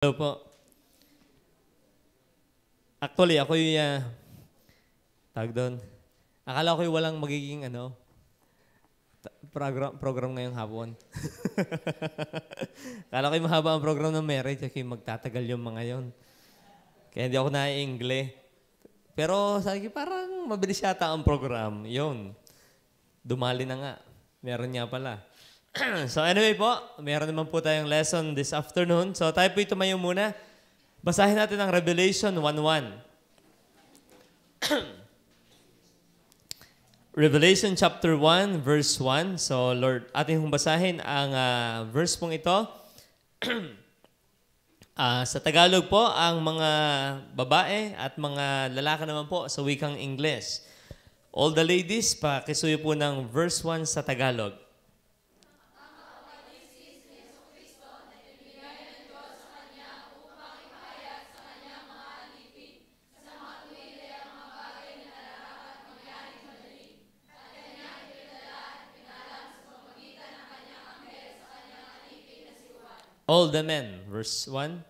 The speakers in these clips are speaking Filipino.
Hello po. Actually, ako yung tawag doon. Akala ko yung walang magiging program ngayong hapon. Akala ko yung mahaba ang program ng marriage kasi magtatagal yung mga yon. Kaya hindi ako nai-ingle. Pero sabi ko, parang mabilis yata ang program. Yun. Dumali na nga. Meron nga pala. So anyway po, meron naman po tayong lesson this afternoon. So tayo po tumayo muna. Basahin natin ang Revelation 1:1. Revelation chapter 1, verse 1. So Lord, atin hong basahin ang verse pong ito. Sa Tagalog po, ang mga babae at mga lalaki naman po sa wikang Ingles. All the ladies, pakisuyo po ng verse 1 sa Tagalog. All the men, verse 1.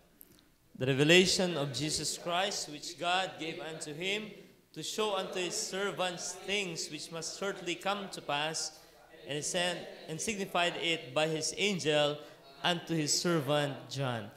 The revelation of Jesus Christ, which God gave unto him, to show unto his servants things which must shortly come to pass, and he sent and signified it by his angel unto his servant John.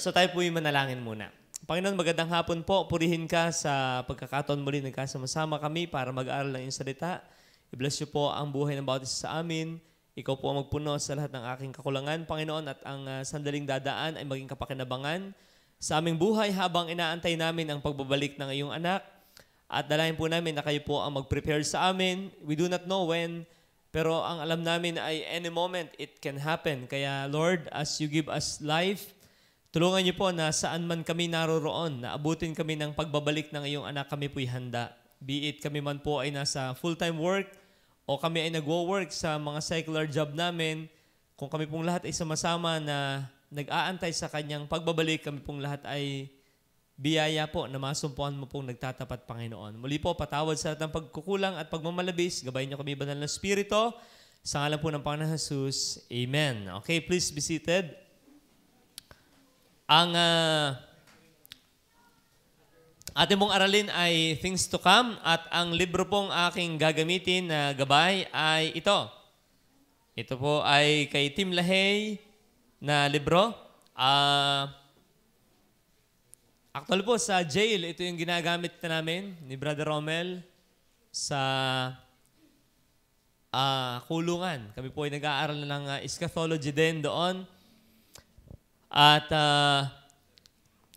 So tayo po yung manalangin muna. Panginoon, magandang hapon po. Purihin ka sa pagkakataon muli nagkasama-sama kami para mag-aaral ng iyong salita. I-bless niyo po ang buhay ng bawat isa sa amin. Ikaw po ang magpuno sa lahat ng aking kakulangan, Panginoon, at ang sandaling dadaan ay maging kapakinabangan sa aming buhay habang inaantay namin ang pagbabalik ng iyong anak. At dalayan po namin na kayo po ang mag-prepare sa amin. We do not know when, pero ang alam namin ay any moment it can happen. Kaya Lord, as you give us life, tulungan niyo po na saan man kami naroroon, na abutin kami ng pagbabalik ng iyong anak, kami po'y handa. Be it kami man po ay nasa full-time work, o kami ay nagwo-work sa mga secular job namin, kung kami pong lahat ay sama-sama na nag-aantay sa kanyang pagbabalik, kami pong lahat ay biyaya po na masumpuan mo pong nagtatapat, Panginoon. Muli po, patawad sa lahat ng pagkukulang at pagmamalabis. Gabayin niyo kami, banal na Espiritu. Sa ngalan po ng Panginoon Jesus. Amen. Okay, please be seated. Ang ating pong aralin ay Things to Come at ang libro pong aking gagamitin na gabay ay ito. Ito po ay kay Tim LaHaye na libro. Actually po sa jail, ito yung ginagamit na namin ni Brother Romel sa kulungan. Kami po ay nag-aaral ng eschatology din doon. At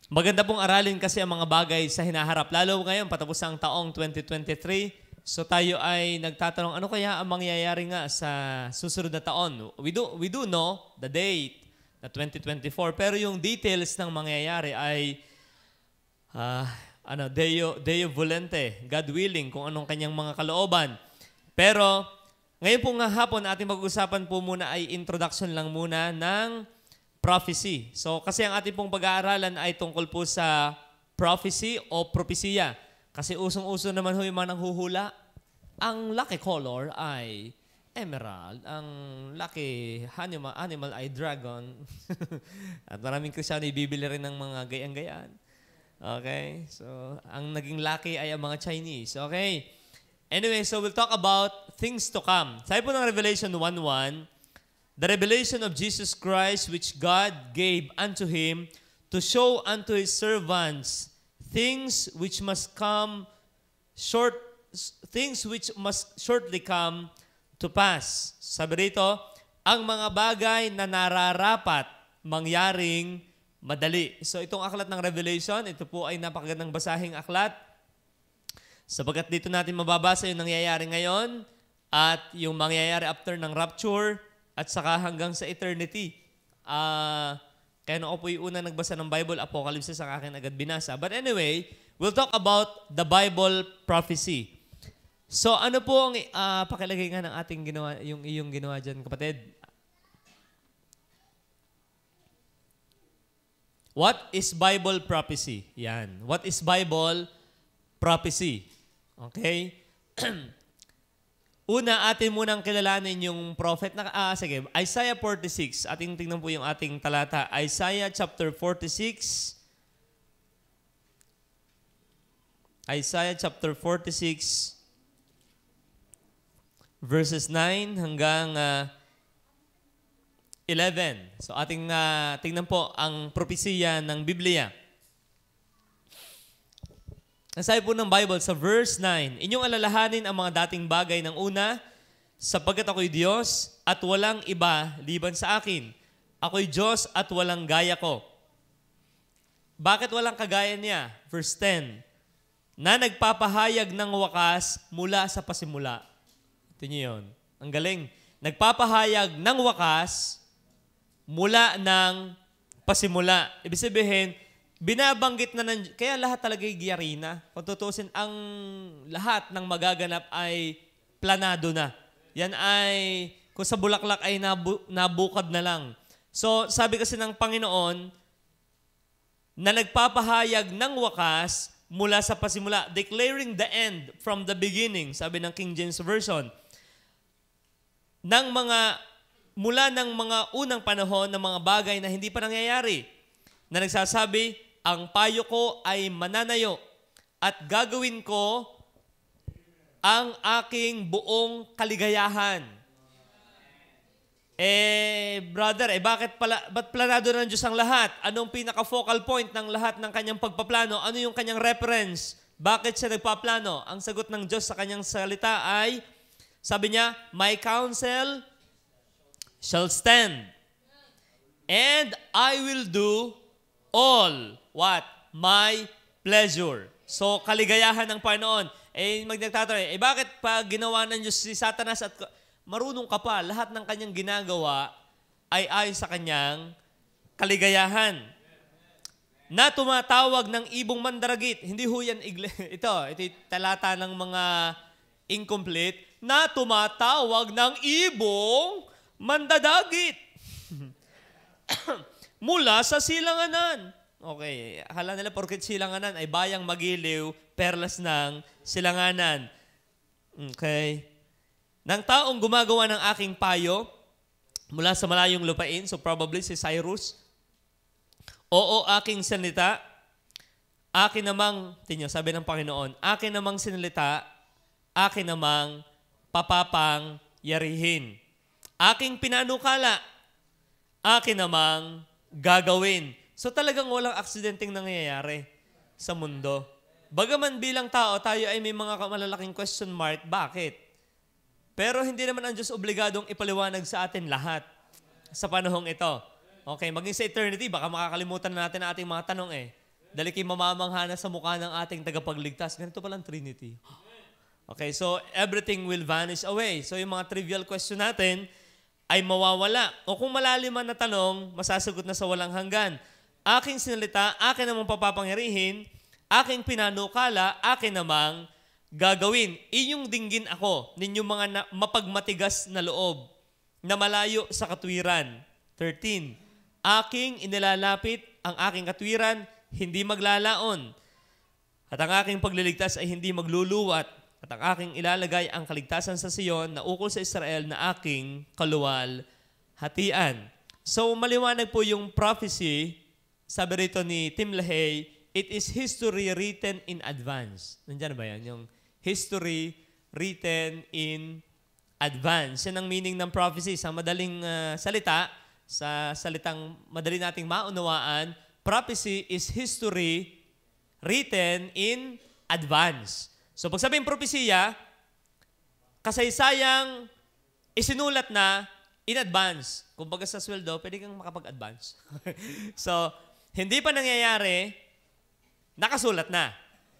maganda pong aralin kasi ang mga bagay sa hinaharap. Lalo ngayon, patapos ang taong 2023. So tayo ay nagtatanong, ano kaya ang mangyayari nga sa susunod na taon? We do know the date na 2024. Pero yung details ng mangyayari ay Deo volente, God willing, kung anong kanyang mga kalooban. Pero ngayon po nga hapon, ating mag-usapan po muna ay introduction lang muna ng prophecy. So, kasi ang ating pong pag-aaralan ay tungkol po sa prophecy o propesya. Kasi usong-uso naman ho yung mga nanghuhula. Ang lucky color ay emerald. Ang lucky animal ay dragon. At maraming Kristiyano ibibili rin ng mga gayang-gayaan. Okay? So, ang naging lucky ay ang mga Chinese. Okay? Anyway, so we'll talk about things to come. Sabi po ng Revelation 1:1, the revelation of Jesus Christ which God gave unto him to show unto his servants things which must shortly come to pass. Sabi rito, ang mga bagay na nararapat mangyaring madali. So itong aklat ng Revelation, ito po ay napakagandang basahing aklat. Sapagkat dito natin mababasa yung nangyayari ngayon at yung mangyayari after ng rapture, at saka hanggang sa eternity. Kaya nung ako po yung una nagbasa ng Bible, Apocalypse ang akin agad binasa. But anyway, we'll talk about the Bible prophecy. So ano po ang pakilagay nga ng ating ginawa, yung iyong ginawa dyan, kapatid? What is Bible prophecy? Yan. What is Bible prophecy? Okay? Una, atin munang kilalanin yung prophet na, sige, Isaiah 46. Ating tingnan po yung ating talata. Isaiah chapter 46. Isaiah chapter 46, verses 9 hanggang 11. So ating tingnan po ang propesiya ng Biblia. Nasabi po ng Bible sa verse 9, inyong alalahanin ang mga dating bagay ng una, sapagkat ako'y Diyos at walang iba liban sa akin. Ako'y Diyos at walang gaya ko. Bakit walang kagaya niya? Verse 10, na nagpapahayag ng wakas mula sa pasimula. Ito niyo yun. Ang galing. Nagpapahayag ng wakas mula ng pasimula. Ibig sabihin, binabanggit na kaya lahat talaga ay giyari na. Kung tutusin, ang lahat ng magaganap ay planado na. Yan ay, kung sa bulaklak ay nabukad na lang. So, sabi kasi ng Panginoon, na nagpapahayag ng wakas mula sa pasimula, declaring the end from the beginning, sabi ng King James Version, mula ng mga unang panahon ng mga bagay na hindi pa nangyayari, na nagsasabi, ang payo ko ay mananayo at gagawin ko ang aking buong kaligayahan. Brother, ba't planado ng Diyos ang lahat? Anong pinaka-focal point ng lahat ng kanyang pagpaplano? Ano yung kanyang reference? Bakit siya nagpaplano? Ang sagot ng Diyos sa kanyang salita ay, sabi niya, my counsel shall stand, and I will do all what? My pleasure. So, kaligayahan ng Panginoon. Magdagtatanong, bakit pa ginawa ng Diyos si Satanas at marunong ka pa, lahat ng kanyang ginagawa ay ayon sa kanyang kaligayahan. Na tumatawag ng ibong mandaragit. Hindi ho yan ito talata ng mga incomplete. Na tumatawag ng ibong mandadagit. Mula sa silanganan. Okay, akala nila porket silanganan ay bayang magiliw, perlas ng silanganan. Okay. Nang taong gumagawa ng aking payo mula sa malayong lupain, so probably si Cyrus, oo, aking sinalita, akin namang, sabi ng Panginoon, akin namang sinalita, akin namang papapang yarihin. Aking pinanukala, akin namang gagawin. So talagang walang aksidenteng nangyayari sa mundo. Bagaman bilang tao, tayo ay may mga malalaking question mark, bakit? Pero hindi naman ang Diyos obligadong ipaliwanag sa atin lahat sa panahong ito. Okay, maging sa eternity, baka makakalimutan na natin ang ating mga tanong Dahil kayo mamamangha na sa mukha ng ating tagapagligtas. Ganito palang Trinity. Okay, so everything will vanish away. So yung mga trivial question natin ay mawawala. O kung malaliman na tanong, masasagot na sa walang hanggan. Aking sinalita, akin namang papapangyarihin, aking pinanukala, akin namang gagawin. Inyong dinggin ako, ninyong mga mapagmatigas na loob, na malayo sa katwiran. 13. Aking inilalapit ang aking katwiran, hindi maglalaon. At ang aking pagliligtas ay hindi magluluwat. At ang aking ilalagay ang kaligtasan sa Sion na ukol sa Israel na aking kaluwalhatian. So maliwanag po yung prophecy. Sabi rito ni Tim LaHaye, it is history written in advance. Nandiyan ba yan? Yung history written in advance. Yan ang meaning ng prophecy. Sa madaling salita, sa salitang madali nating maunawaan, prophecy is history written in advance. So pag sabing propesiya, kasaysayang isinulat na in advance. Kung baga sa sweldo, pwede kang makapag-advance. So, hindi pa nangyayari, nakasulat na.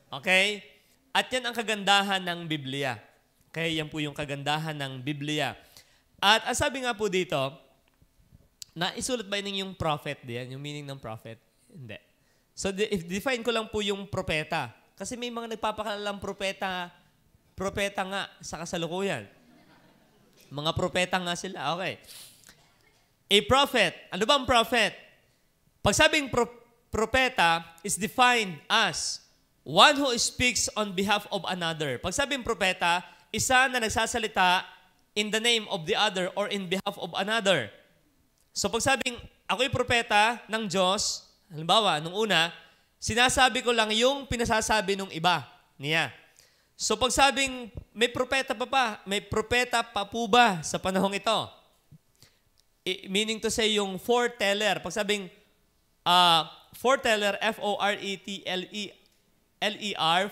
Okay? At yan ang kagandahan ng Biblia. Okay, yan po yung kagandahan ng Biblia. At ang sabi nga po dito, na isulat ba yun yung prophet diyan? Yung meaning ng prophet? Hindi. So, define ko lang po yung propeta. Kasi may mga nagpapakalalang propeta nga sa kasalukuyan. Mga propeta nga sila. Okay. A prophet. Ano ba ang prophet? Pag sabing propeta is defined as one who speaks on behalf of another. Pag sabing propeta, isa na nagsasalita in the name of the other or in behalf of another. So pag sabing, ako'y propeta ng Diyos, halimbawa, nung una, sinasabi ko lang yung pinasasabi ng iba niya. So pag sabing, may propeta pa po ba sa panahong ito? Meaning to say, yung foreteller. Pag sabing, foreteller, F-O-R-E-T-L-E-R,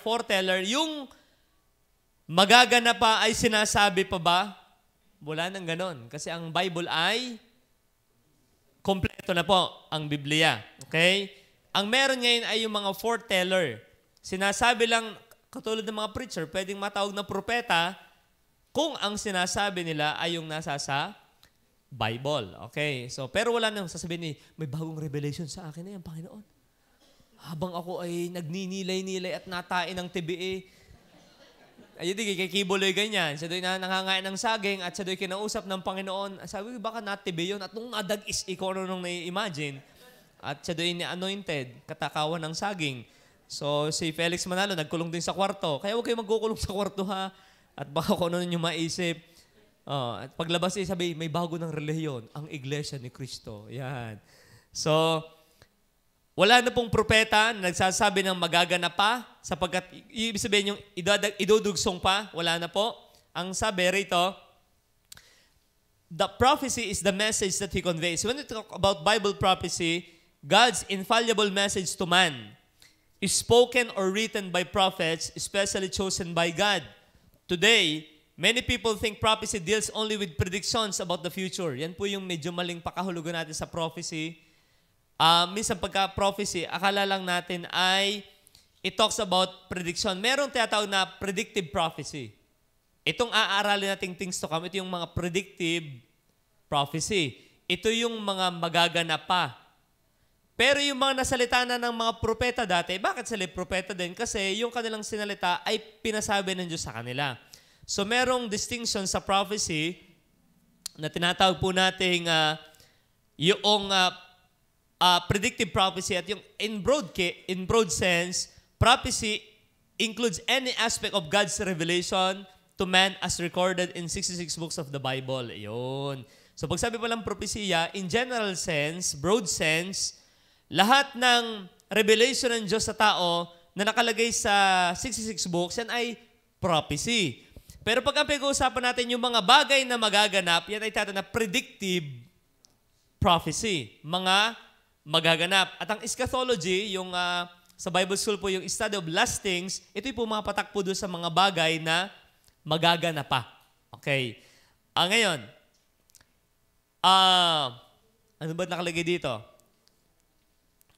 foreteller, yung magaganap pa ay sinasabi pa ba? Wala nang ganon. Kasi ang Bible ay kompleto na po ang Biblia. Okay? Ang meron ngayon ay yung mga foreteller. Sinasabi lang, katulad ng mga preacher, pwedeng matawag na propeta kung ang sinasabi nila ay yung nasa sa Bible. Okay? So, pero wala nang sasabihin ni, may bagong revelation sa akin na yan, Panginoon. Habang ako ay nagninilay-nilay at natain ng TBA, ayun di, kay Kibuloy ganyan. Siya do'y nangangain ng saging at siya do'y kinausap ng Panginoon. Sabi ko, baka na-TB yun. At nung nadagis, ikaw ano nung nai-imagine. At siya do'y ni-anointed, katakawan ng saging. So, si Felix Manalo, nagkulong din sa kwarto. Kaya huwag kayo magkukulong sa kwarto, ha? At baka kung ano nyo maisip. At paglabas sabi, may bago ng relihiyon, ang Iglesia ni Cristo. Yan. So, wala na pong propeta na nagsasabi ng magaganap pa sapagkat ibig sabihin yung idudugsong pa, wala na po. Ang sabi rito, the prophecy is the message that he conveys. When we talk about Bible prophecy, God's infallible message to man is spoken or written by prophets, especially chosen by God. Today, many people think prophecy deals only with predictions about the future. Yan po yung medyo maling pakahulugan natin sa prophecy. Minsan pagka-prophecy, akala lang natin ay it talks about prediction. Merong tinatawag na predictive prophecy. Itong aaralin nating things to come, ito yung mga predictive prophecy. Ito yung mga magaganap pa. Pero yung mga nasalita na ng mga propeta dati, bakit sila propeta din? Kasi yung kanilang sinalita ay pinasabi ng Diyos sa kanila. So merong distinction sa prophecy na tinatawag po nating yung predictive prophecy at yung in broad sense, prophecy includes any aspect of God's revelation to man as recorded in 66 books of the Bible. Ayun. So pag sabi pa lang propesya, in general sense, broad sense, lahat ng revelation ng Diyos sa tao na nakalagay sa 66 books, yan ay prophecy. Pero pag ang pag-uusapan natin yung mga bagay na magaganap, yan ay tatawag na predictive prophecy. Mga magaganap. At ang eschatology, yung sa Bible School po, yung study of last things, ito po mga patakpo doon sa mga bagay na magaganap pa. Okay. Ngayon, ano ba nakalagay dito?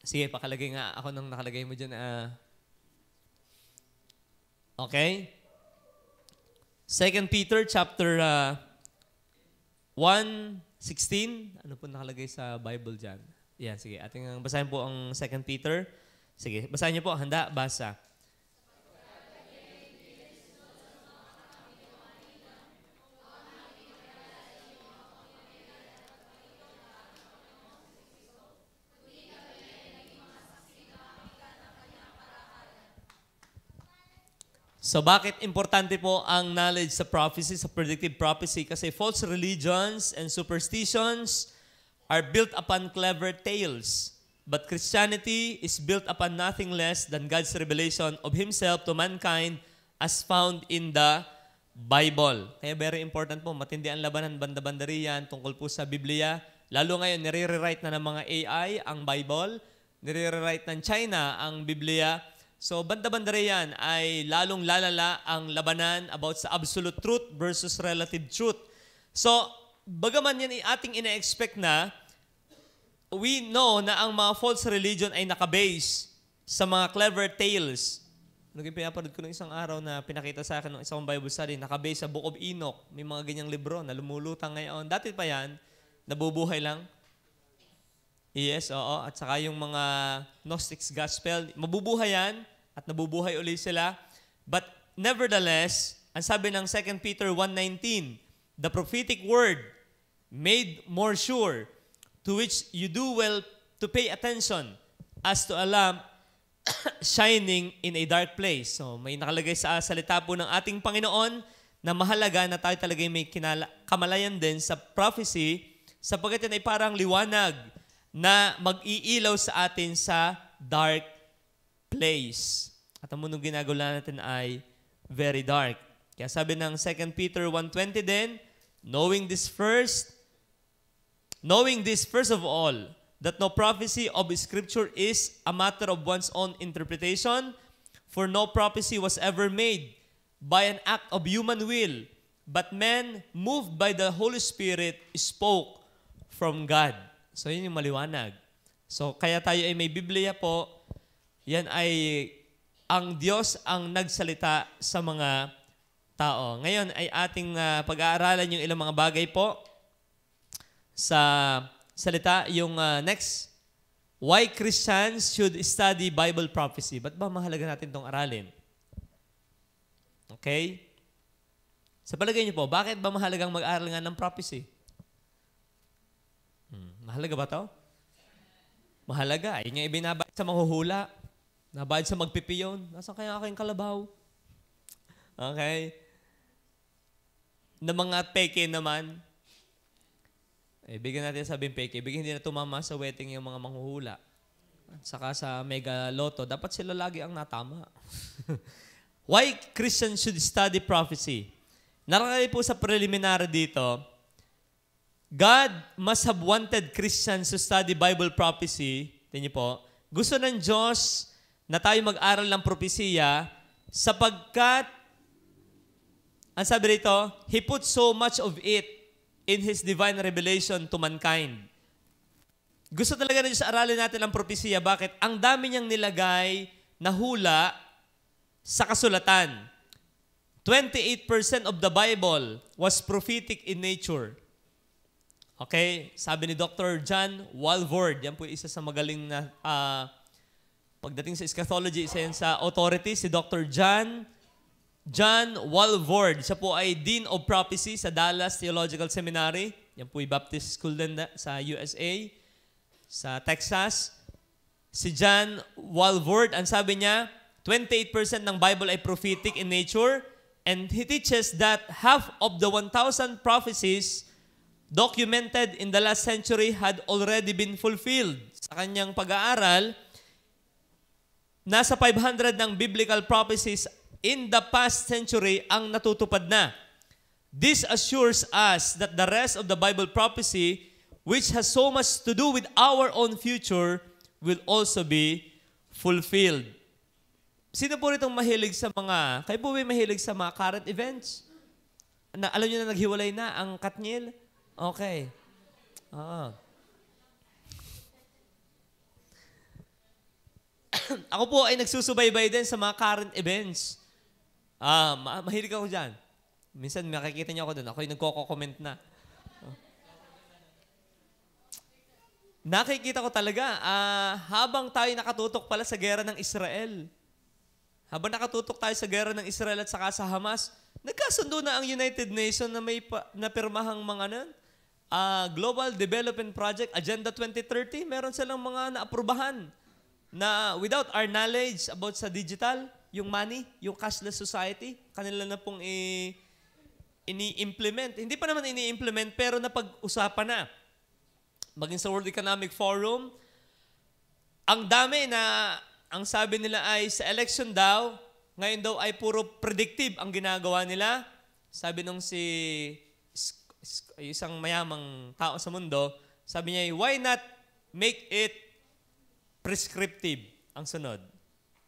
Sige, pakalagay nga ako nung nakalagay mo dyan. Okay. 2 Peter chapter 1:16. Ano po nakalagay sa Bible dyan? Yan, sige. Ating basahin po ang 2 Peter. Sige, basahin niyo po. Handa, basa. So bakit importante po ang knowledge sa prophecy, sa predictive prophecy? Kasi false religions and superstitions are built upon clever tales. But Christianity is built upon nothing less than God's revelation of Himself to mankind as found in the Bible. Kaya very important po, matindi ang labanan banda-banda riyan tungkol po sa Biblia. Lalo ngayon, nire-rewrite na ng mga AI ang Bible, nire-rewrite ng China ang Biblia. So banda-banda riyan ay lalong lalala ang labanan about sa absolute truth versus relative truth. So, bagaman yan ating ina-expect na, we know na ang mga false religion ay nakabase sa mga clever tales. Pinapanood ko ng isang araw na pinakita sa akin ng isang Bible study, nakabase sa Book of Enoch. May mga ganyang libro na lumulutang ngayon. Dati pa yan, nabubuhay lang. Yes, oo. At saka yung mga Gnostics Gospel, mabubuhay yan at nabubuhay ulit sila. But nevertheless, ang sabi ng 2 Peter 1:19, the prophetic word made more sure, to which you do well to pay attention as to a lamp shining in a dark place. So may nakalagay sa salita po ng ating Panginoon na mahalaga na tayo talaga may kamalayan din sa prophecy sapagkat yan ay parang liwanag na mag-iilaw sa atin sa dark place. At ang mundong ginagawa natin ay very dark. Kaya sabi ng 2 Peter 1:20 din, knowing this first of all, that no prophecy of Scripture is a matter of one's own interpretation, for no prophecy was ever made by an act of human will, but men, moved by the Holy Spirit, spoke from God. So, yun yung maliwanag. So, kaya tayo ay may Biblia po, yan ay ang Diyos ang nagsalita sa mga tao. Ngayon ay ating pag-aaralan yung ilang mga bagay po sa salita. Yung next, why Christians should study Bible prophecy. Ba't ba mahalaga natin itong aralin? Okay? Sa palagay niyo po, bakit ba mahalagang mag-aral nga ng prophecy? Mahalaga ba to? Mahalaga. Yun yung ibinabayad sa manghuhula. Nabayad sa magpipiyon. Nasaan kaya aking kalabaw? Okay? Na mga peke naman, bigyan natin sabihin peke, bigyan hindi na tumama sa wedding yung mga manghuhula. At saka sa mega loto, dapat sila lagi ang natama. Why Christians should study prophecy? Nakalagay po sa preliminary dito, God must have wanted Christians to study Bible prophecy. Tingnan niyo po, gusto ng Diyos na tayo mag-aral ng propesiya sapagkat, ang sabi rito, He put so much of it in His divine revelation to mankind. Gusto talaga na Diyos aralin natin ang propesiya. Bakit? Ang dami niyang nilagay na hula sa kasulatan. 28% of the Bible was prophetic in nature. Okay? Sabi ni Dr. John Walvoord, yan po isa sa magaling na, pagdating sa eschatology, isa yan sa authority, si Dr. John Walvoord. Siya po ay Dean of Prophecy sa Dallas Theological Seminary. Yan po ay Baptist School din sa USA, sa Texas. Si John Walvoord, ang sabi niya, 28% ng Bible ay prophetic in nature, and he teaches that half of the 1,000 prophecies documented in the last century had already been fulfilled. Sa kanyang pag-aaral, nasa 500 ng biblical prophecies in the past century ang natutupad na. This assures us that the rest of the Bible prophecy, which has so much to do with our own future, will also be fulfilled. Sino po ritong mahilig sa kayo po ba mahilig sa mga current events? Alam niyo na naghiwalay na ang Katniel? Okay. Ako po ay nagsusubaybay din sa mga current events. Mahilig ako dyan. Minsan makikita niyo ako doon. Ako ay nagko-comment na. Nakikita ko talaga, habang tayo nakatutok pala sa gera ng Israel, habang nakatutok tayo sa gera ng Israel at saka sa Hamas, nagkasundo na ang United Nations na may napirmahang mga Global Development Project, Agenda 2030. Meron silang mga naaprubahan na without our knowledge about sa digital, yung money, yung cashless society, kanila na pong ini-implement. Hindi pa naman ini-implement, pero napag-usapan na. Maging sa World Economic Forum, ang dami na, ang sabi nila ay sa election daw, ngayon daw ay puro predictive ang ginagawa nila. Sabi nung isang mayamang tao sa mundo, sabi niya, why not make it prescriptive ang sunod?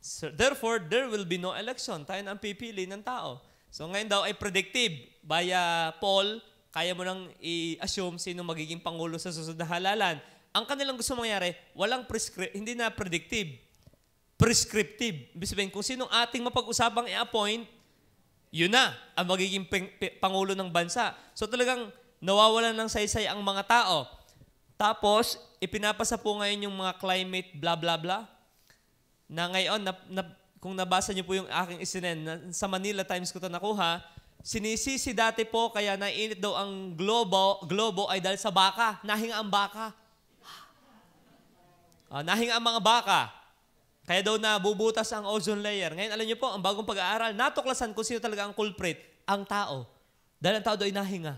So, therefore, there will be no election. Tayo na ang pipili ng tao. So ngayon daw ay predictive. Via poll, kaya mo nang i-assume sino magiging pangulo sa susunod na halalan. Ang kanilang gusto mangyari, hindi na predictive. Prescriptive. Ibig sabihin, kung sinong ating mapag-usapang i-appoint, yun na ang magiging pangulo ng bansa. So talagang nawawalan ng saysay ang mga tao. Tapos, ipinapasa po ngayon yung mga climate blah blah blah na ngayon, kung nabasa niyo po yung aking isinen, sa Manila Times ko ito nakuha, sinisisi dati po kaya nainit daw ang globo ay dahil sa baka. Nahinga ang baka. Nahinga ang mga baka. Kaya daw nabubutas ang ozone layer. Ngayon, alam niyo po, ang bagong pag-aaral, natuklasan kung sino talaga ang culprit. ang tao. Dahil ang tao doon ay nahinga.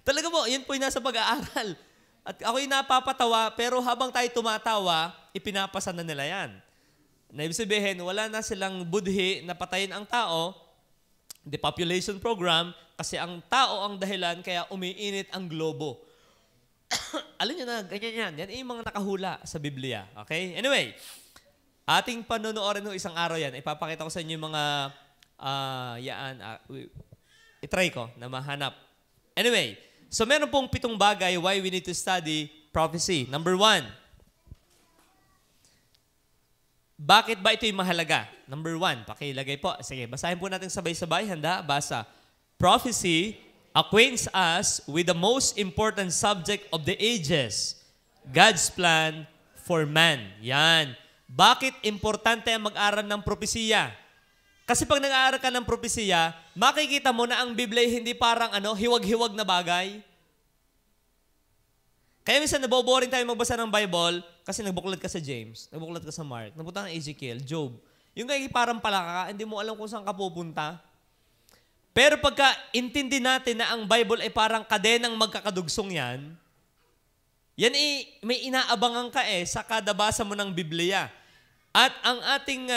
Talaga po, yun po yung nasa pag-aaral. At ako'y napapatawa, pero habang tayo tumatawa, ipinapasa na nila yan. Na ibig sabihin, wala na silang budhi na patayin ang tao, depopulation program, kasi ang tao ang dahilan kaya umiinit ang globo. Alam nyo na, ganyan yan. Yan yung mga nakahula sa Biblia. Okay? Anyway, ating panonoodin ng isang araw yan. Ipapakita ko sa inyo yung mga, itry ko na mahanap. Anyway, so meron pong 7 bagay why we need to study prophecy. Number 1, bakit ba ito'y mahalaga? Number 1, pakilagay po. Sige, basahin po natin sabay-sabay. Handa? Basa. Prophecy acquaints us with the most important subject of the ages, God's plan for man. Yan. Bakit importante ang mag-aral ng propesiya? Kasi pag nag-aaral ka ng propesiya, makikita mo na ang Biblia hindi parang hiwag-hiwag na bagay. Kaya minsan naboboring tayo magbasa ng Bible kasi nagbuklat ka sa James, nagbuklat ka sa Mark, napunta ka Ezekiel, Job. Yung kaya parang palaka, hindi mo alam kung saan ka pupunta. Pero pagka intindi natin na ang Bible ay parang kadenang magkakadugsong yan, may inaabangan ka sa kada basa mo ng Biblia. At ang ating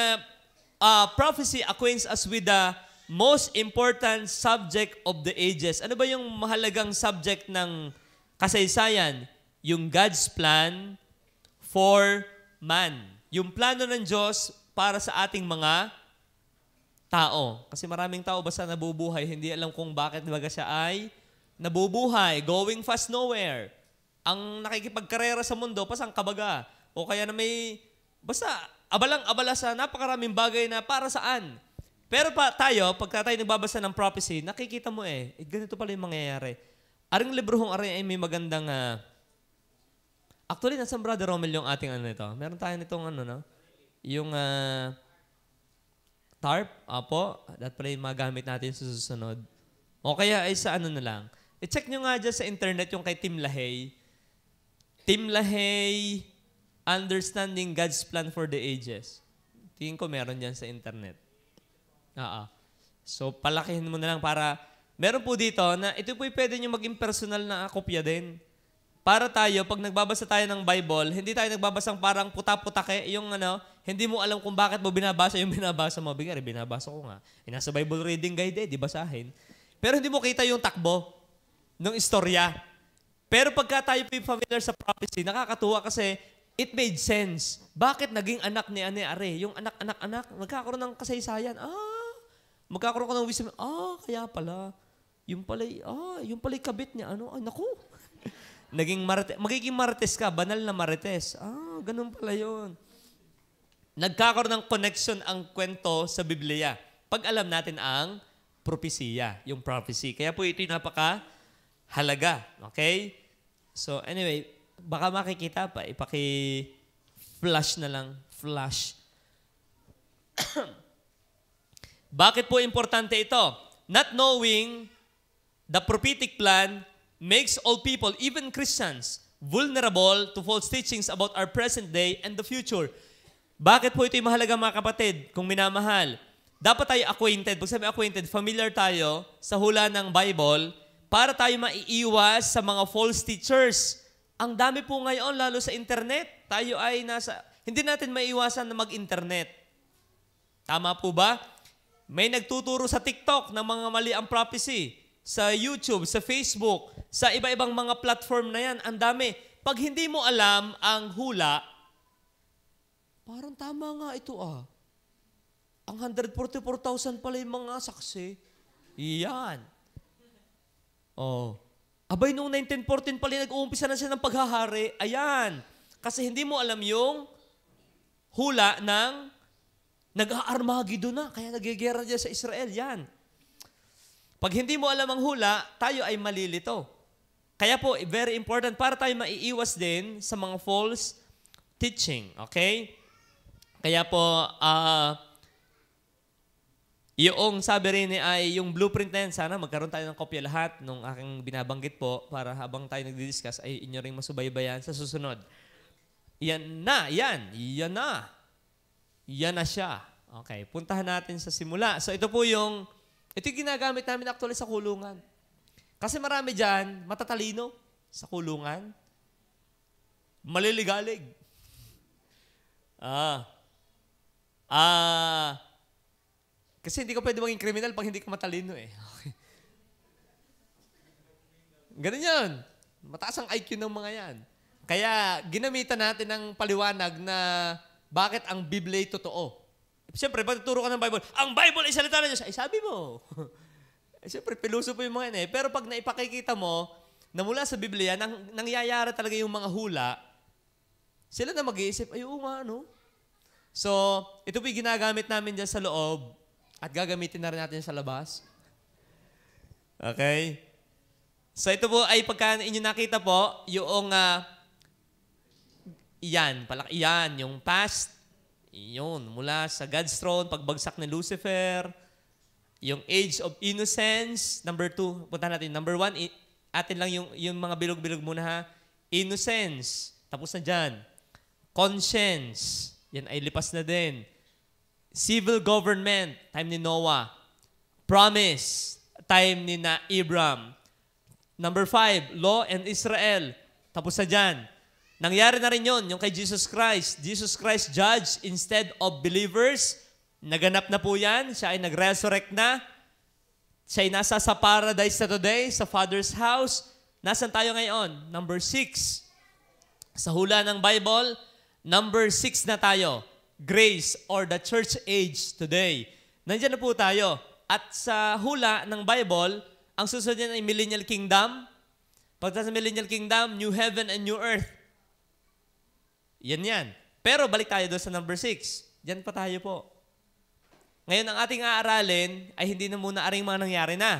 prophecy acquaints us with the most important subject of the ages. Ano ba yung mahalagang subject ng kasaysayan? Yung God's plan for man. Yung plano ng Diyos para sa ating mga tao. Kasi maraming tao basta nabubuhay, hindi alam kung bakit baga siya ay nabubuhay, going fast nowhere. Ang nakikipagkarera sa mundo, pasang kabaga. O kaya na basta abalang-abala sa napakaraming bagay na para saan. Pero pagka tayo nagbabasa ng prophecy, nakikita mo ganito pala yung mangyayari. Aring libro ay may magandang actually, nasa Brother Romel yung ating ito. Meron tayo nitong yung tarp, apo, that pala yung magamit natin sa susunod. O kaya ay sa na lang. I-check nyo nga dyan sa internet yung kay Tim LaHaye. Tim LaHaye, Understanding God's Plan for the Ages. Tingin ko meron dyan sa internet. So, palakihin mo na lang para, meron po dito na ito po pwede nyo maging personal na kopya din. Para tayo, pag nagbabasa tayo ng Bible, hindi tayo nagbabasang parang puta-putake, yung hindi mo alam kung bakit mo binabasa yung binabasa mo. Bigari, binabasa ko nga. Nasa Bible reading guide di basahin. Pero hindi mo kita yung takbo ng istorya. Pero pagka tayo familiar sa prophecy, nakakatuwa kasi it made sense. Bakit naging anak ni Are? Yung anak, magkakaroon ng kasaysayan. Magkakaroon ka ng wisdom. Kaya pala. Yung pala kabit niya. Naku. Magiging marites ka, banal na marites. Ganun pala yun. Nagkakaroon ng connection ang kwento sa Biblia. Pag alam natin ang propesiya, yung prophecy. Kaya po ito yung napaka-halaga. Okay? So anyway, baka makikita pa, ipaki-flash na lang. Flash. Bakit po importante ito? Not knowing the prophetic plan makes all people, even Christians, vulnerable to false teachings about our present day and the future. Bakit po ito yung mahalaga mga kapatid, kung minamahal? Dapat tayo acquainted. Pag sabi acquainted, familiar tayo sa hula ng Bible para tayo maiiwas sa mga false teachers. Ang dami po ngayon, lalo sa internet. Tayo ay hindi natin maiiwasan na mag-internet. Tama po ba? May nagtuturo sa TikTok ng mga mali ang prophecy. Sa YouTube, sa Facebook, sa iba-ibang mga platform na yan, ang dami. Pag hindi mo alam ang hula, parang tama nga ito Ang 144,000 pala yung mga saksi. Iyan. Abay, noong 1914 pala nag-uumpisa na siya ng paghahari. Ayan. Kasi hindi mo alam yung hula ng nag-aarmagido na. Kaya nagigera dyan sa Israel. Yan. Pag hindi mo alam ang hula, tayo ay malilito. Kaya po, very important para tayo maiiwas din sa mga false teaching. Okay? Kaya po, yung sabi rin ay yung blueprint na yan, sana magkaroon tayo ng kopya lahat nung aking binabanggit po para habang tayo nagdi-discuss ay inyo rin masubaybayan sa susunod. Yan na siya. Okay, puntahan natin sa simula. So ito po yung Ito yung ginagamit namin actually sa kulungan. Kasi marami dyan, matatalino sa kulungan. Maliligalig. Kasi hindi ka pwede maging kriminal pag hindi ka matalino eh. Okay. Ganun yun. Mataas ang IQ ng mga yan. Kaya ginamitan natin ng paliwanag na bakit ang Biblia ay totoo. Siyempre, patuturo ka ng Bible, ang Bible ay salita ng Diyos. Ay, sabi mo. Siyempre, piluso po yung mga yan eh. Pero pag naipakikita mo na mula sa Biblia, nangyayari talaga yung mga hula, sila na mag-iisip, ay, oo nga, no? So, ito po yung ginagamit namin dyan sa loob at gagamitin na rin natin sa labas. Okay? So, ito po ay pagka inyo nakita po, yung iyan, yung past, yun, mula sa God's throne, pagbagsak ni Lucifer, yung age of innocence, number 2, punta natin. Number 1, atin lang yung mga bilog-bilog muna ha. Innocence, tapos na dyan. Conscience, yan ay lipas na din. Civil government, time ni Noah. Promise, time ni Abraham. Number 5, law and Israel, tapos na dyan. Nangyari na rin yun, yung kay Jesus Christ. Jesus Christ judged instead of believers. Naganap na po yan. Siya ay nag-resurrect na. Siya ay nasa sa paradise na today, sa Father's house. Nasaan tayo ngayon? Number 6. Sa hula ng Bible, number 6 na tayo. Grace or the church age today. Nandiyan na po tayo. At sa hula ng Bible, ang susunod niyan ay Millennial Kingdom. Pagka sa Millennial Kingdom, New Heaven and New Earth. Yan. Pero balik tayo doon sa number 6. Diyan pa tayo po. Ngayon, ang ating aaralin ay hindi na muna aring mga nangyari na.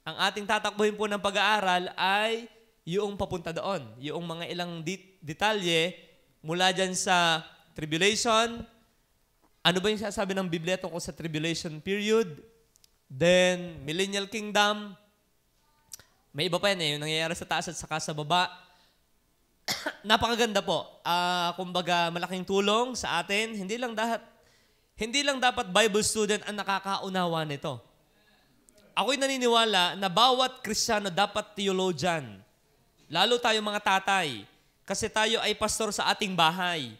Ang ating tatakbuhin po ng pag-aaral ay yung papunta doon. Yung mga ilang detalye mula dyan sa tribulation. Ano ba yung sasabi ng Biblia tungkol sa tribulation period? Then, Millennial Kingdom. May iba pa yan eh. Yung nangyayari sa taas at saka sa baba. Napakaganda po. Kumbaga, malaking tulong sa atin. Hindi lang dapat Bible student ang nakakaunawa nito. Ako'y naniniwala na bawat Kristiyano dapat theologian. Lalo tayo mga tatay. Kasi tayo ay pastor sa ating bahay.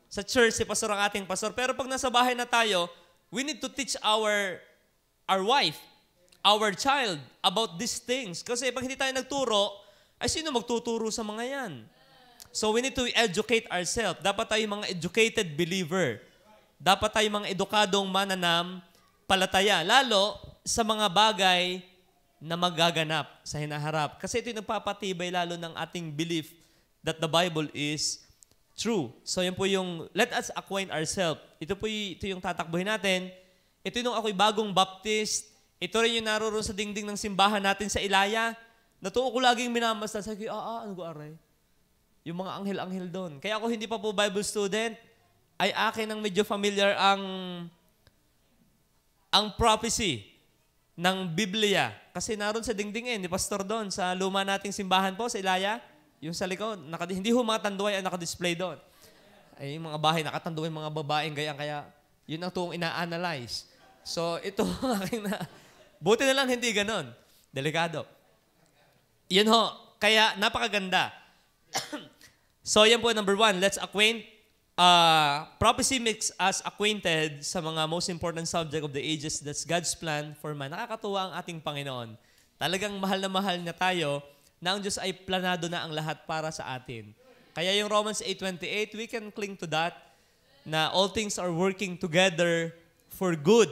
Sa church, si pastor ang ating pastor. Pero pag nasa bahay na tayo, we need to teach our wife, our child about these things. Kasi pag hindi tayo nagturo, ay sino magtuturo sa mga yan? So we need to educate ourselves. Dapat tayo mga educated believer. Dapat tayo mga edukadong mananampalataya. Lalo sa mga bagay na magaganap sa hinaharap. Kasi ito yung nagpapatibay lalo ng ating belief that the Bible is true. So yan po yung, let us acquaint ourselves. Ito yung tatakbuhin natin. Ito yung ako'y bagong baptist. Ito rin yung naroon sa dingding ng simbahan natin sa Ilaya. Natuo ko laging minamasdan. Sabi ko, ano ko aray? Yung mga anghel-anghel doon. Kaya ako hindi pa po Bible student, ay akin ang medyo familiar ang prophecy ng Biblia. Kasi naroon sa dingding ni Pastor doon, sa luma nating simbahan po, sa Ilaya, yung sa likod, hindi ho mga tanduay ang nakadisplay doon. Ay, yung mga bahay, nakatanduay mga babaeng gayang, kaya yun ang tuong ina-analyze. So, ito aking na, buti na lang hindi ganon. Delikado. Yun ho, kaya napakaganda. So, yan po number 1. Let's acquaint. Prophecy makes us acquainted sa mga most important subject of the ages. That's God's plan for man. Nakakatuwa ang ating Panginoon. Talagang mahal na tayo na ang Diyos ay planado na ang lahat para sa atin. Kaya yung Romans 8:28, we can cling to that na all things are working together for good.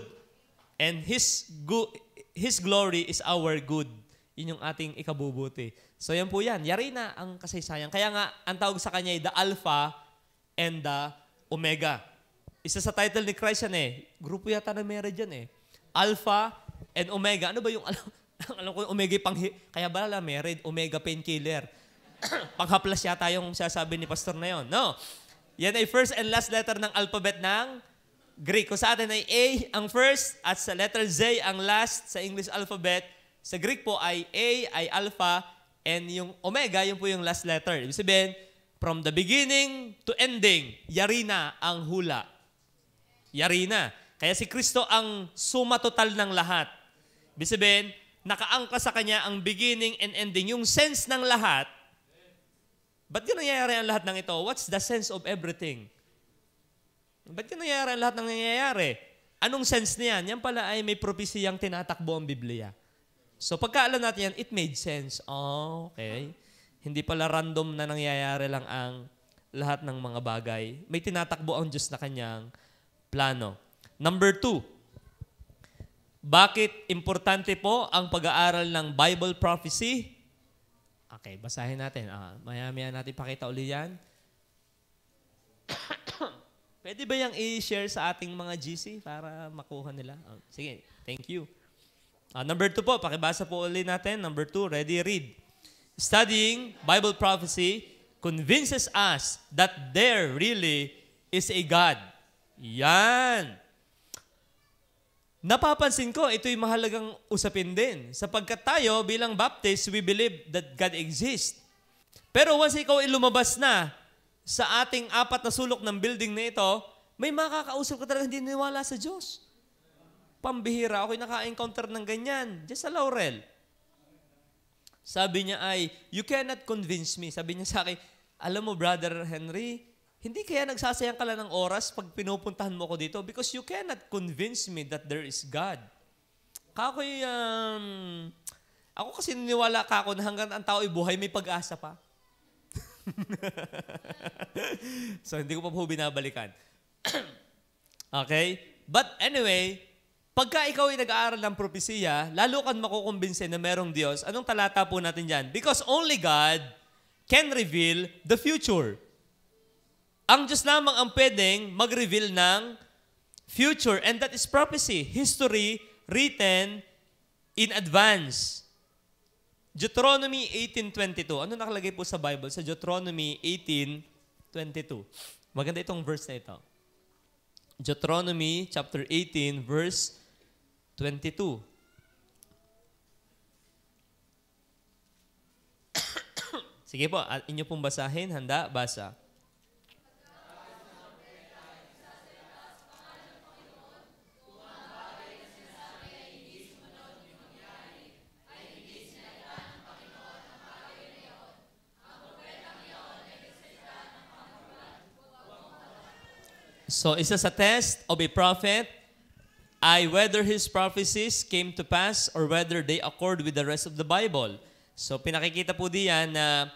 And His glory is our good. Yun yung ating ikabubuti. So yan po yan. Yari na ang kasaysayan. Kaya nga, ang tawag sa kanya ay the Alpha and the Omega. Isa sa title ni Christ yan eh. Grupo yata na meron dyan eh. Alpha and Omega. Ano ba yung alam ko yung Omega kaya ba meron? Omega painkiller. Panghaplas yata yung sasabi ni pastor na yon. No. Yan ay first and last letter ng alphabet ng Greek. Kung sa atin ay A ang first at sa letter Z ang last sa English alphabet. Sa Greek po ay A ay alpha and yung omega, yung po yung last letter. Ibig sabihin, from the beginning to ending, yari na ang hula. Yari na. Kaya si Kristo ang suma total ng lahat. Ibig sabihin, nakaangka sa kanya ang beginning and ending, yung sense ng lahat. Ba't ganun nangyayari ang lahat ng ito? What's the sense of everything? Ba't ganun nangyayari ang lahat ng nangyayari? Anong sense niyan? Yan pala ay may propesiyang tinatakbo ang Biblia. So pagkaalam natin yan, it made sense. Oh, okay. Hindi pala random na nangyayari lang ang lahat ng mga bagay. May tinatakbo ang Diyos na kanyang plano. Number 2, bakit importante po ang pag-aaral ng Bible prophecy? Okay, basahin natin. Maya-maya natin pakita uli yan. Pwede ba yung i-share sa ating mga GC para makuha nila? Sige, thank you. Number 2 po, pakibasa po uli natin. Number 2, ready, read. Studying Bible prophecy convinces us that there really is a God. Yan. Napapansin ko, ito'y mahalagang usapin din. Sapagkat tayo bilang Baptist, we believe that God exists. Pero once ikaw lumabas na sa ating 4 na sulok ng building na ito, may makakausap ka talaga hindi naniwala sa Diyos. Pambihira, ako'y naka-encounter ng ganyan. Just sa Laurel. Sabi niya ay, you cannot convince me. Sabi niya sa akin, alam mo, Brother Henry, hindi kaya nagsasayang ka lang ng oras pag pinupuntahan mo ko dito because you cannot convince me that there is God. Ako kasi niniwala ka ako na hanggang ang tao ay buhay, may pag-asa pa. So, hindi ko pa po binabalikan. Okay? But anyway, pagka ikaw ay nag-aaral ng propesiya, lalo kang makukumbinsin na merong Diyos. Anong talata po natin dyan? Because only God can reveal the future. Ang Diyos lamang ang pwedeng mag-reveal ng future, and that is prophecy, history written in advance. Deuteronomy 18:22. Ano nakalagay po sa Bible? Sa Deuteronomy 18:22. Maganda itong verse na ito. Deuteronomy chapter 18, verse 22. Sige po, at inyo pong basahin. Handa? Basa. So, isa sa test of a prophet ay whether his prophecies came to pass or whether they accord with the rest of the Bible. So, pinakikita po diyan na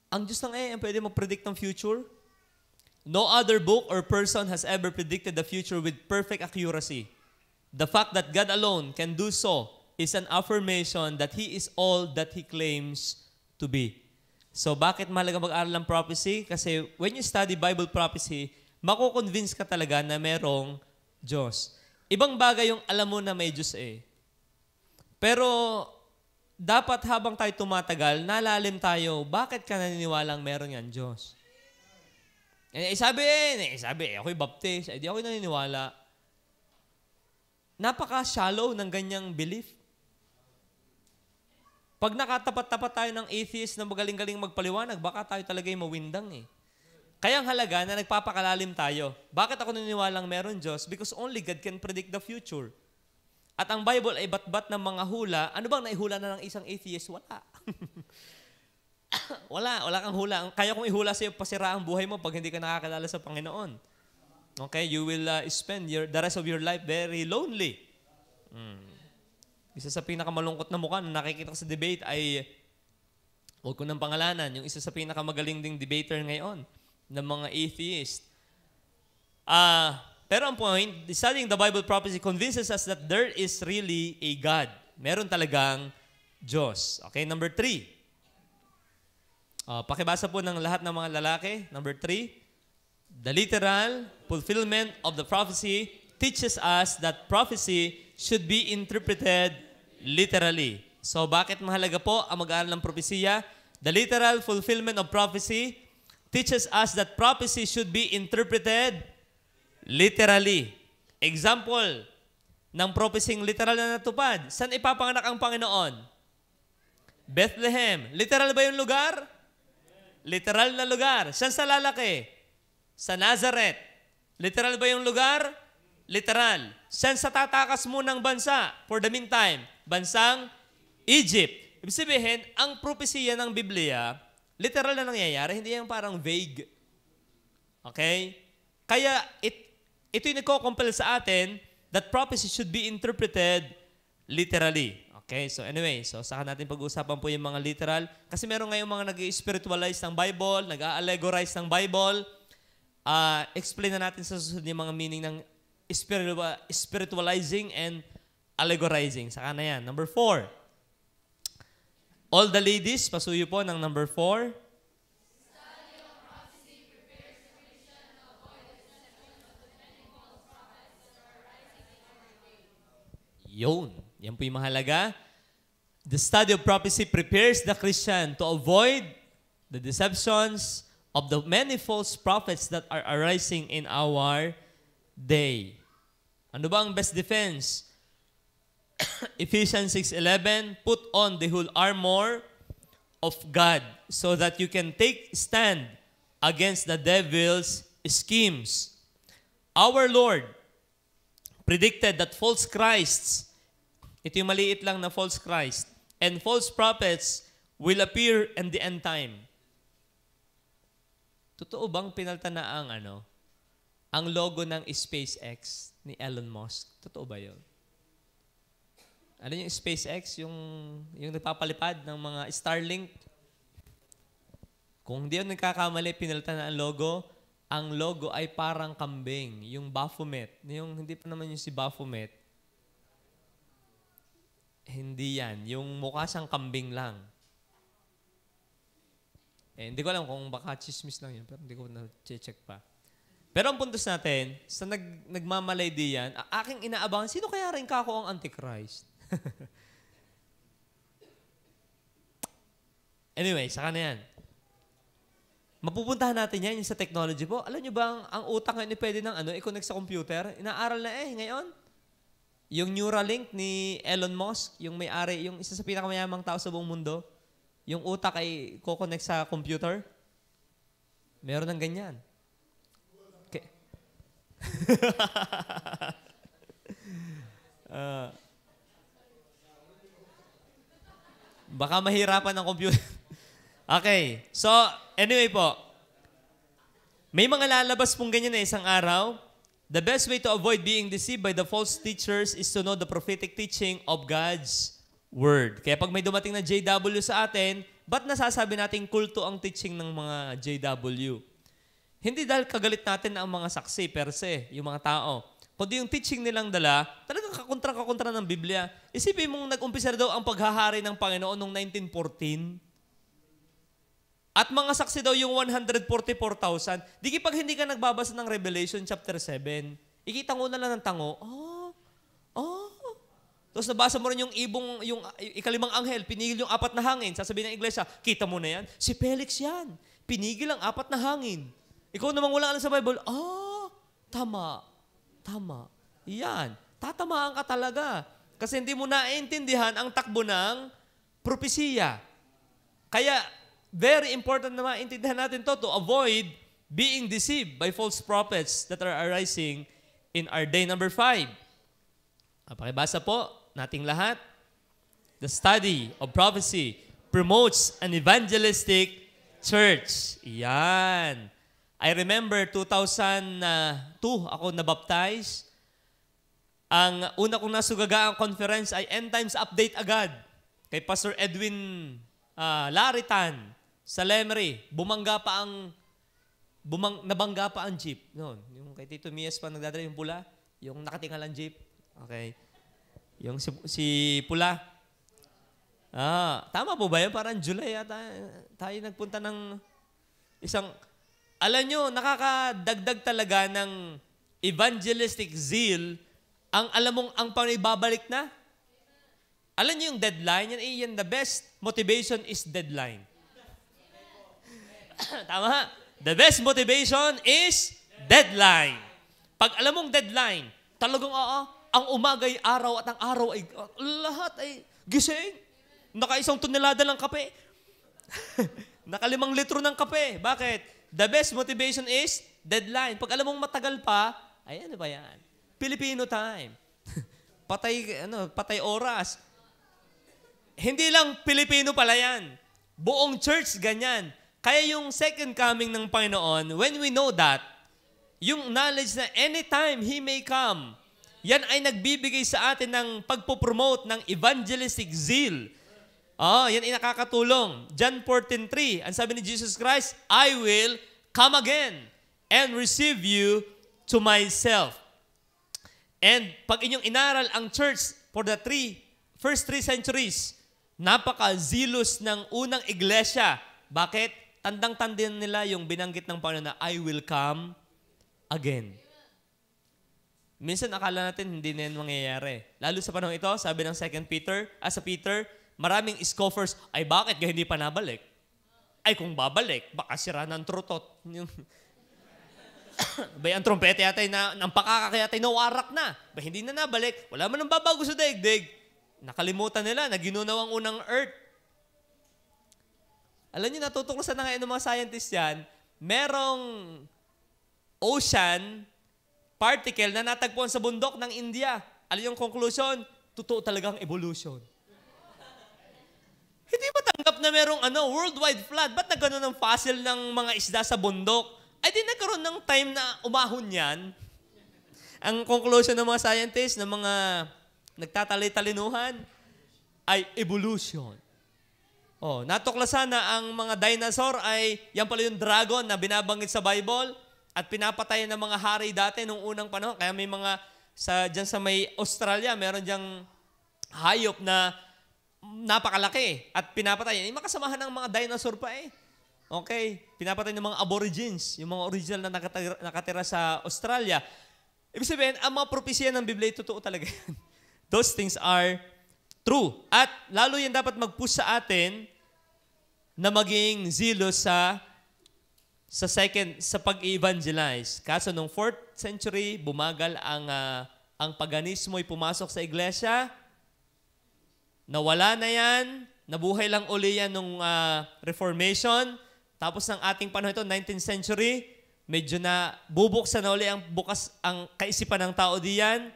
ang Diyos lang ang pwede mag-predict ng future. No other book or person has ever predicted the future with perfect accuracy. The fact that God alone can do so is an affirmation that He is all that He claims to be. So, bakit mahalaga mag-aral ng prophecy? Kasi when you study Bible prophecy, makukonvince ka talaga na merong Diyos. Ibang bagay yung alam mo na may Diyos eh. Pero, dapat habang tayo tumatagal, nalalim tayo, bakit ka naniniwalang meron yan Diyos? Sabi, ako'y baptist, di ako'y naniniwala. Napaka-shallow ng ganyang belief. Pag nakatapat-tapat tayo ng atheist na magaling-galing magpaliwanag, baka tayo talaga'y mawindang eh. Kaya ang halaga na nagpapakalalim tayo. Bakit ako naniniwalang meron Diyos? Because only God can predict the future. At ang Bible ay bat-bat ng mga hula. Ano bang naihula na ng isang atheist? Wala. Wala kang hula. Kaya kung ihula sa'yo, pasira ang buhay mo pag hindi ka nakakilala sa Panginoon. Okay? You will spend the rest of your life very lonely. Isa sa pinakamalungkot na mukha na nakikita ko sa debate ay, huwag ko ng pangalanan, yung isa sa pinakamagaling ding debater ngayon ng mga atheist. Pero ang point, studying the Bible prophecy convinces us that there is really a God. Meron talagang Diyos. Okay, number 3. Pakibasa po ng lahat ng mga lalaki. Number 3. The literal fulfillment of the prophecy teaches us that prophecy should be interpreted literally. So, bakit mahalaga po ang mag-aaral ng propesiya? The literal fulfillment of prophecy teaches us that prophecy should be interpreted literally. Example ng prophesying literal na natupad. Saan ipapanganak ang Panginoon? Bethlehem. Literal ba yung lugar? Literal na lugar. Saan sa lalaki? Sa Nazareth. Literal ba yung lugar? Literal. saan sa tatakas mo ng bansa? For the meantime, bansang Egypt. Ibig sabihin, ang propesya ng Biblia, literal na nangyayari, hindi yan parang vague. Okay? Kaya ito yung nagko-compel sa atin that prophecy should be interpreted literally. Okay? So anyway, so saka natin pag-uusapan po yung mga literal. Kasi meron ngayong mga nag-spiritualize ng Bible, nag-allegorize ng Bible. Explain na natin sa susunod yung mga meaning ng spiritualizing and allegorizing. Saka na yan. Number 4. All the ladies, pasuyo po ng number 4. Yun. Yan po yung mahalaga. The study of prophecy prepares the Christian to avoid the deceptions of the many false prophets that are arising in our day. Ano ba ang best defense? Ephesians 6:11, put on the whole armor of God so that you can take stand against the devil's schemes. Our Lord predicted that false Christs, ito yung maliit lang na false Christ, and false prophets will appear in the end time. Totoo bang pinalta na ang logo ng SpaceX ni Elon Musk? Totoo ba yun? Ano yung SpaceX? Yung nagpapalipad ng mga Starlink? Kung hindi yun nagkakamali, pinalta na ang logo ay parang kambing. Yung Baphomet. Hindi pa naman yung si Baphomet. Hindi yan. Yung mukha siyang kambing lang. Hindi ko alam kung baka chismis lang yun, pero hindi ko na-check pa. Pero ang puntos natin, sa nagmamalay diyan, aking inaabangan, sino kaya rin kako ang Antichrist? Anyway, saka na yan. Mapupuntahan natin yan yung sa technology po. Alam nyo ba, ang utak ngayon pwede ng i-connect sa computer? Inaaral na ngayon. Yung Neuralink ni Elon Musk, yung may-ari, yung isa sa pinakamayamang tao sa buong mundo, yung utak ay ko-connect sa computer. Meron ng ganyan. Okay. Baka mahirapan ng computer. Okay. So, anyway po. May mga lalabas pong ganyan na isang araw. The best way to avoid being deceived by the false teachers is to know the prophetic teaching of God's Word. Kaya pag may dumating na JW sa atin, ba't nasasabi natin kulto ang teaching ng mga JW? Hindi dahil kagalit natin ang mga saksi per se, yung mga tao. Kundi yung teaching nilang dala, talagang kakontra ng Biblia. Isipin mong nag-umpisa daw ang paghahari ng Panginoon noong 1914. At mga saksi daw yung 144,000. Di pag hindi ka nagbabasa ng Revelation chapter 7, ikita mo na lang ng tango, Tapos nabasa mo rin yung ikalimang anghel, pinigil yung 4 na hangin. Sasabihin ng iglesia, kita mo na yan? Si Felix yan. Pinigil ang 4 na hangin. Ikaw namang wala alam sa Bible, tama. Yan. Tatamaan ka talaga. Kasi hindi mo naiintindihan ang takbo ng propesiya. Kaya, very important na maintindihan natin to avoid being deceived by false prophets that are arising in our day. Number 5. Pakibasa po nating lahat. The study of prophecy promotes an evangelistic church. Yan. I remember 2002 ako nabaptize. Ang una kong nasugagaang conference ay End Times Update agad. Kay Pastor Edwin Laritan sa Lemery. Nabangga pa ang jeep. Noon, yung kay Tito Mias pa nagdadala yung pula, yung nakatingal ang jeep. Okay. Yung si Pula. Tama po ba yun? Parang July yata tayo nagpunta ng isang, alam nyo, nakakadagdag talaga ng evangelistic zeal ang alam mong ang panibabalik na. Alam nyo yung deadline? Yan, the best motivation is deadline. Tama? The best motivation is deadline. Pag alam mong deadline, talagang ang umagay araw at ang araw ay lahat ay gising. Naka-1 tonelada ng kape. Naka 5 litro ng kape. Bakit? The best motivation is deadline. Pag alam mong matagal pa, ay ano ba yan? Filipino time. Patay oras. Hindi lang Pilipino pala yan. Buong church ganyan. Kaya yung second coming ng Panginoon, when we know that, yung knowledge na anytime He may come, yan ay nagbibigay sa atin ng pagpopromote ng evangelistic zeal. Yan ay nakakatulong. John 14:3, ang sabi ni Jesus Christ, I will come again and receive you to myself. And pag inyong inaral ang church for the first three centuries, napaka-zealous ng unang iglesia. Bakit? Tandang-tandaan nila yung binanggit ng Panginoon na I will come again. Minsan akala natin hindi na yan mangyayari. Lalo sa panahon ito, sabi ng sa Peter, maraming scoffers, ay bakit hindi pa nabalik? Ay kung babalik, baka sira ng trutot. Bay, ang trompete yatay ng pakakakayatay nawarak na. Bay, hindi na nabalik. Wala man ang babago sa daigdig. Nakalimutan nila na ginunaw ang unang earth. Alam niyo, natutuklasan na ngayon ng mga scientists yan, merong ocean particle na natagpuan sa bundok ng India. Alam yung conclusion? Totoo talagang evolution. Hindi ba tanggap na merong worldwide flood? Ba't nagkaroon ng fossil ng mga isda sa bundok? Ay di nagkaroon ng time na umahon yan. Ang conclusion ng mga scientists, ng mga nagtatali-talinuhan, ay evolution. Natuklasan na ang mga dinosaur ay, yan pala yung dragon na binabanggit sa Bible at pinapatay ng mga hari dati nung unang panahon. Kaya may mga, dyan sa may Australia, meron dyang hayop na napakalaki at pinapatay. Yung makasamahan ng mga dinosaur pa eh. Okay? Pinapatay ng mga aborigines, yung mga original na nakatira sa Australia. Ibig sabihin, ang mga propesya ng Biblia, totoo talaga yan. Those things are true. At lalo yan dapat mag-push sa atin na maging zealous sa pag-evangelize. Kaso nung 4th century, bumagal ang paganismo ay pumasok sa iglesia. Nawala na yan. Nabuhay lang uli yan nung Reformation. Tapos ng ating panahon ito, 19th century, medyo na bubuksan na uli ang kaisipan ng tao diyan.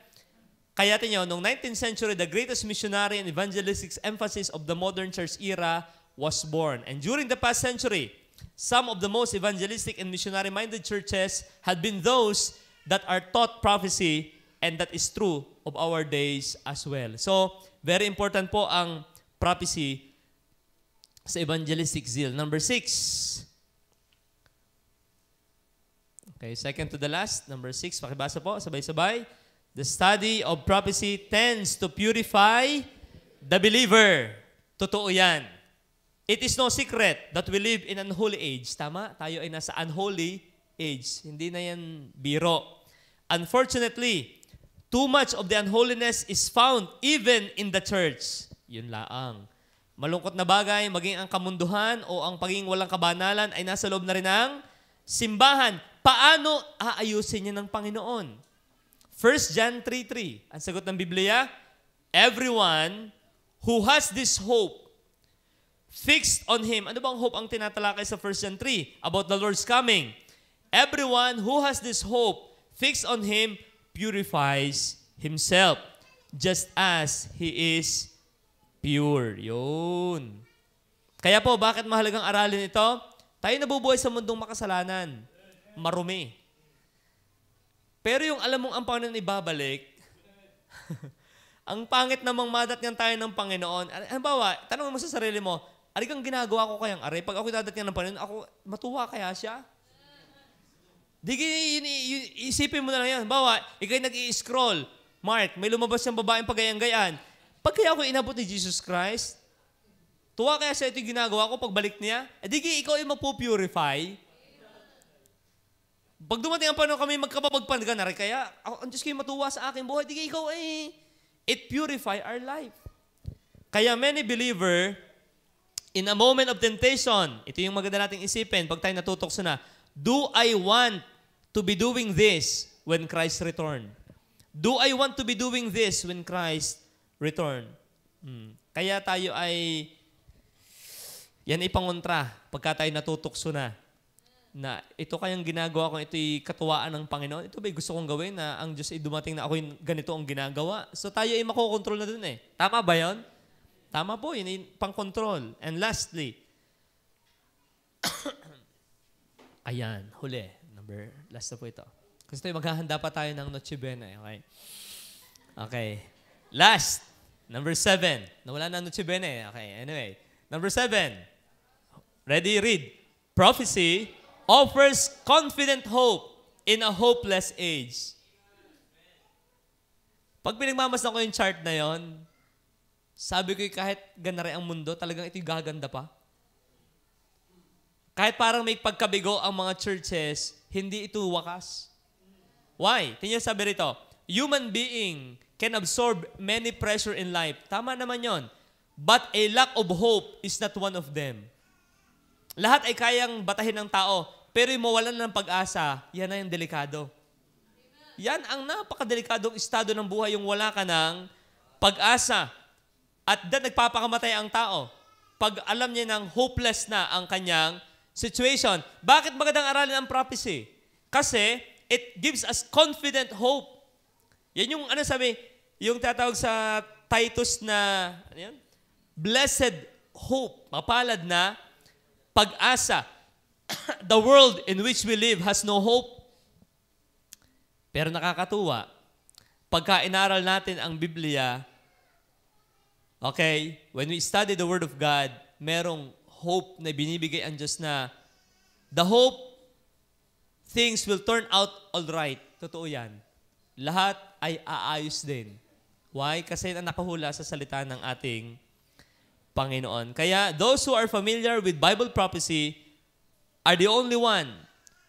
Kaya tinyo, noong 19th century, the greatest missionary and evangelistic emphasis of the modern church era was born. And during the past century, some of the most evangelistic and missionary-minded churches had been those that are taught prophecy, and that is true of our days as well. So, very important po ang prophecy sa evangelistic zeal. Number 6. Okay, second to the last. Number 6, pakibasa po, sabay-sabay. The study of prophecy tends to purify the believer. Totoo yan. It is no secret that we live in an unholy age. Tama? Tayo ay nasa unholy age. Hindi na yan biro. Unfortunately, too much of the unholiness is found even in the church. Yun laang. Malungkot na bagay, maging ang kamunduhan o ang pagiging walang kabanalan ay nasa loob na rin ng simbahan. Paano aayusin niya ng Panginoon? 1 John 3:3, ang sagot ng Biblia, everyone who has this hope fixed on Him. Ano bang hope ang tinatalakay sa 1 John 3 about the Lord's coming? Everyone who has this hope fixed on Him purifies himself just as He is pure. Yun. Kaya po, bakit mahalagang aralin ito? Tayo nabubuhay sa mundong makasalanan. Marumi. Pero yung alam mong ang Panginoon ibabalik, ang pangit namang madatngan tayo ng Panginoon. Halimbawa, tanong mo sa sarili mo, ari kang ginagawa ko kayang ari? Pag ako dadatngan ng Panginoon, ako matuwa kaya siya? Isipin mo na lang yan. Halimbawa, ikaw'y nag-i-scroll. Mark, may lumabas yung babaeng pagayang-gayaan. Pag kaya ako inabot ni Jesus Christ, tuwa kaya siya ito yung ginagawa ko pagbalik niya? Ikaw ay mapupurify. Pag dumating ang panahon kami magkapapagpanagan na rin, kaya ang Diyos kayo matuwa sa aking buhay, ikaw ay it purify our life. Kaya many believer, in a moment of temptation, ito yung maganda nating isipin pag tayo natutokso na, do I want to be doing this when Christ return? Do I want to be doing this when Christ return? Kaya tayo ay, yan ipangontra pagka tayo natutokso na. na ito kayang ginagawa ko, ito'y katuwaan ng Panginoon. Ito ba'y gusto kong gawin na ang Diyos ay dumating na ako'y ganito ang ginagawa? So tayo ay makokontrol na dun eh. Tama ba yon? Tama po, yun ay pang-control. And lastly, ayan, huli. Last na po ito. Kasi tayo maghahanda pa tayo ng Noche Buena. Okay? Okay. Last. Number 7. Nawala na ang Noche Buena eh. Okay, anyway. Number 7. Ready? Read. Prophecy offers confident hope in a hopeless age. Pag pinagmamasdan ko yung chart na yon, sabi ko kahit ganare ang mundo, talagang ito'y gaganda pa. Kahit parang may pagkabigo ang mga churches, hindi ito wakas. Why? Tingnan sabi rito, human being can absorb many pressure in life. Tama naman yon. But a lack of hope is not one of them. Lahat ay kayang batahin ng tao, pero yung mawalan ng pag-asa, yan na yung delikado. Yan ang napakadelikadong estado ng buhay, yung wala ka ng pag-asa. At nagpapakamatay ang tao. Pag alam niya ng hopeless na ang kanyang situation. Bakit magandang aralin ang prophecy? Kasi it gives us confident hope. Yan yung yung tatawag sa Titus na, ano yan? Blessed hope, mapalad na pag-asa. The world in which we live has no hope. Pero nakakatuwa, pagka inaral natin ang Biblia, okay, when we study the Word of God, merong hope na binibigay ang Diyos na the hope, things will turn out all right. Totoo yan. Lahat ay aayos din. Why? Kasi nakahula sa salita ng ating Panginoon. Kaya those who are familiar with Bible prophecy are the only one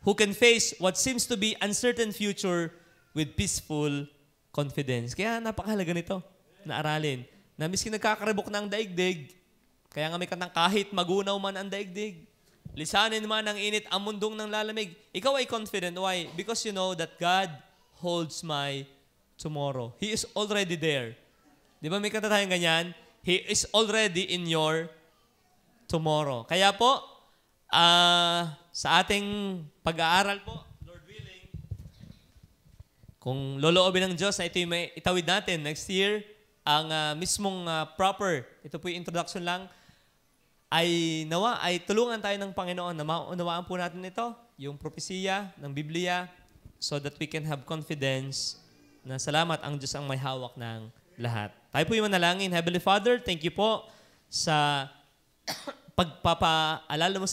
who can face what seems to be uncertain future with peaceful confidence. Kaya napakahalaga nito na aralin. Na miskin nagkakaribok na ang daigdig, kaya nga may kantang kahit magunaw man ang daigdig, lisanin man ang init, ang mundong ng lalamig, ikaw ay confident. Why? Because you know that God holds my tomorrow. He is already there. Di ba may kanta tayong ganyan? He is already in your tomorrow. Kaya po, sa ating pag-aaral po, Lord willing, kung loloobin ng Diyos na ito'y may itawid natin next year, ang mismong proper, ito po yung introduction lang, ay nawa, ay tulungan tayo ng Panginoon na maunawaan po natin ito, yung propesiya ng Biblia, so that we can have confidence na salamat ang Diyos ang may hawak ng lahat. Tayo po yung manalangin. Heavenly Father, thank you po sa pagpapaalala mo sa